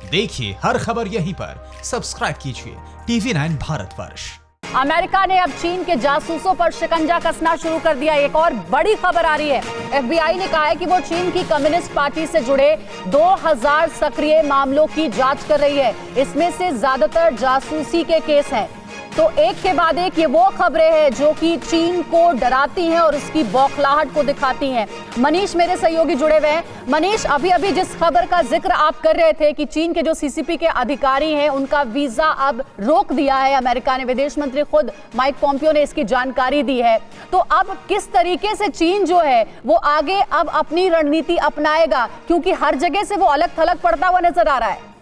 देखिए हर खबर यहीं पर, सब्सक्राइब कीजिए TV9 भारतवर्ष। अमेरिका ने अब चीन के जासूसों पर शिकंजा कसना शुरू कर दिया। एक और बड़ी खबर आ रही है। FBI ने कहा है कि वो चीन की कम्युनिस्ट पार्टी से जुड़े 2000 सक्रिय मामलों की जांच कर रही है। इसमें से ज्यादातर जासूसी के केस हैं। तो एक के बाद एक ये वो खबरें हैं जो कि चीन को डराती हैं और उसकी बौखलाहट को दिखाती हैं। मनीष मेरे सहयोगी जुड़े हुए हैं। मनीष, अभी जिस खबर का जिक्र आप कर रहे थे कि चीन के जो CCP के अधिकारी हैं उनका वीजा अब रोक दिया है अमेरिका ने, विदेश मंत्री खुद माइक पोम्पियो ने इसकी जानकारी दी है। तो अब किस तरीके से चीन जो है वो आगे अब अपनी रणनीति अपनाएगा, क्योंकि हर जगह से वो अलग थलग पड़ता हुआ नजर आ रहा है।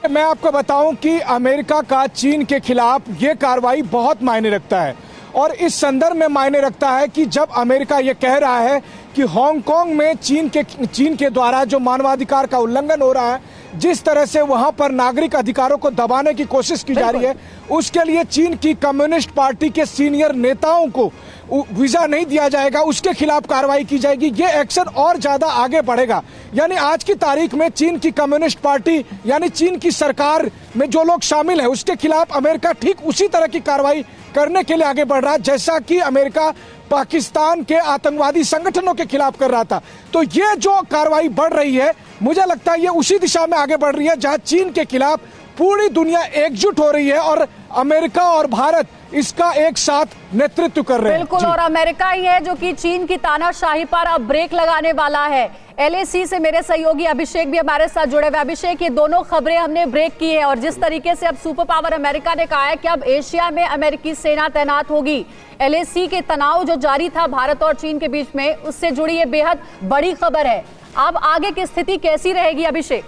मैं आपको बताऊं कि अमेरिका का चीन के खिलाफ ये कार्रवाई बहुत मायने रखता है और इस संदर्भ में मायने रखता है कि जब अमेरिका ये कह रहा है कि हांगकांग में चीन के द्वारा जो मानवाधिकार का उल्लंघन हो रहा है, जिस तरह से वहां पर नागरिक अधिकारों को दबाने की कोशिश की जा रही है, उसके लिए चीन की कम्युनिस्ट पार्टी के सीनियर नेताओं को वीजा नहीं दिया जाएगा, उसके खिलाफ कार्रवाई की जाएगी। ये एक्शन और ज्यादा आगे बढ़ेगा। यानी आज की तारीख में चीन की कम्युनिस्ट पार्टी यानी चीन की सरकार में जो लोग शामिल हैं उसके खिलाफ अमेरिका ठीक उसी तरह की कार्रवाई करने के लिए आगे बढ़ रहा है जैसा कि अमेरिका पाकिस्तान के आतंकवादी संगठनों के खिलाफ कर रहा था। तो ये जो कार्रवाई बढ़ रही है, मुझे लगता है ये उसी दिशा में आगे बढ़ रही है जहां चीन के खिलाफ पूरी दुनिया एकजुट हो रही है और अमेरिका और भारत इसका एक साथ नेतृत्व कर रहे हैं। बिल्कुल, और अमेरिका ही है जो कि चीन की तानाशाही पर अब ब्रेक लगाने वाला है। LAC से मेरे सहयोगी अभिषेक भी हमारे साथ जुड़े हुए। अभिषेक, ये दोनों खबरें हमने ब्रेक की है और जिस तरीके से अब सुपर पावर अमेरिका ने कहा है कि अब एशिया में अमेरिकी सेना तैनात होगी, LAC के तनाव जो जारी था भारत और चीन के बीच में, उससे जुड़ी ये बेहद बड़ी खबर है। अब आगे की स्थिति कैसी रहेगी अभिषेक?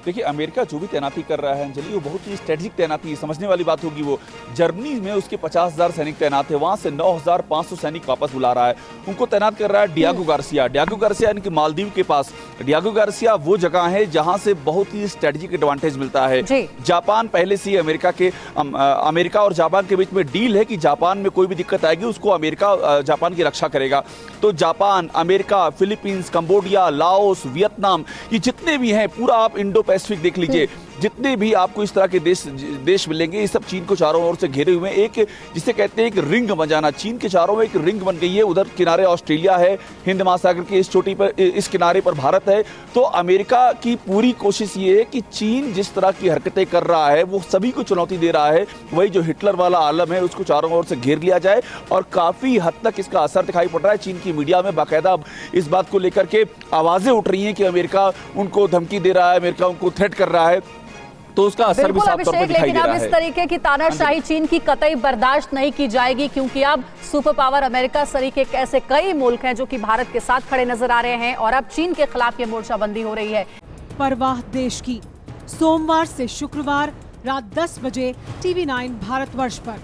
देखिए, अमेरिका जो भी तैनाती कर रहा है अंजलि, वो बहुत ही स्ट्रेटेजिक तैनाती है। समझने वाली बात होगी, वो जर्मनी में उसके 50,000 सैनिक तैनात है, वहां से 9,500 सैनिक वापस बुला रहा है। उनको तैनात कर रहा है डियागो गार्सिया यानी कि मालदीव के पास। डियागो गार्सिया वो जगह है जहां से बहुत ही स्ट्रेटेजिक एडवांटेज मिलता है। जापान पहले से ही अमेरिका और जापान के बीच में डील है कि जापान में कोई भी दिक्कत आएगी उसको अमेरिका जापान की रक्षा करेगा। तो Japan, America, Philippines, Cambodia, Laos, Vietnam, ये जितने भी हैं, पूरा आप इंडो पैसिफिक देख लीजिए, जितने भी आपको इस तरह के देश मिलेंगे, ये सब चीन को चारों ओर से घेरे हुए हैं। एक जिसे कहते हैं एक रिंग बन जाना, चीन के चारों में एक रिंग बन गई है। उधर किनारे ऑस्ट्रेलिया है, हिंद महासागर के इस किनारे पर भारत है। तो अमेरिका की पूरी कोशिश ये है कि चीन जिस तरह की हरकतें कर रहा है वो सभी को चुनौती दे रहा है। वही जो हिटलर वाला आलम है उसको चारों ओर से घेर लिया जाए और काफी हद तक इसका असर दिखाई पड़ रहा है। चीन की मीडिया में बाकायदा इस बात को लेकर के आवाजें उठ रही हैं कि अमेरिका उनको धमकी दे रहा है, अमेरिका उनको थ्रेट कर रहा है। तो उसका असर भी साफ तौर पर दिखाई दे रहा है। लेकिन अब इस तरीके की तानाशाही चीन की कतई बर्दाश्त नहीं की जाएगी, क्योंकि अब सुपर पावर अमेरिका सरीखे ऐसे कई मुल्क हैं जो कि भारत के साथ खड़े नजर आ रहे हैं और अब चीन के खिलाफ ये मोर्चाबंदी हो रही है। परवाह देश की, सोमवार से शुक्रवार रात 10 बजे TV9 भारतवर्ष पर।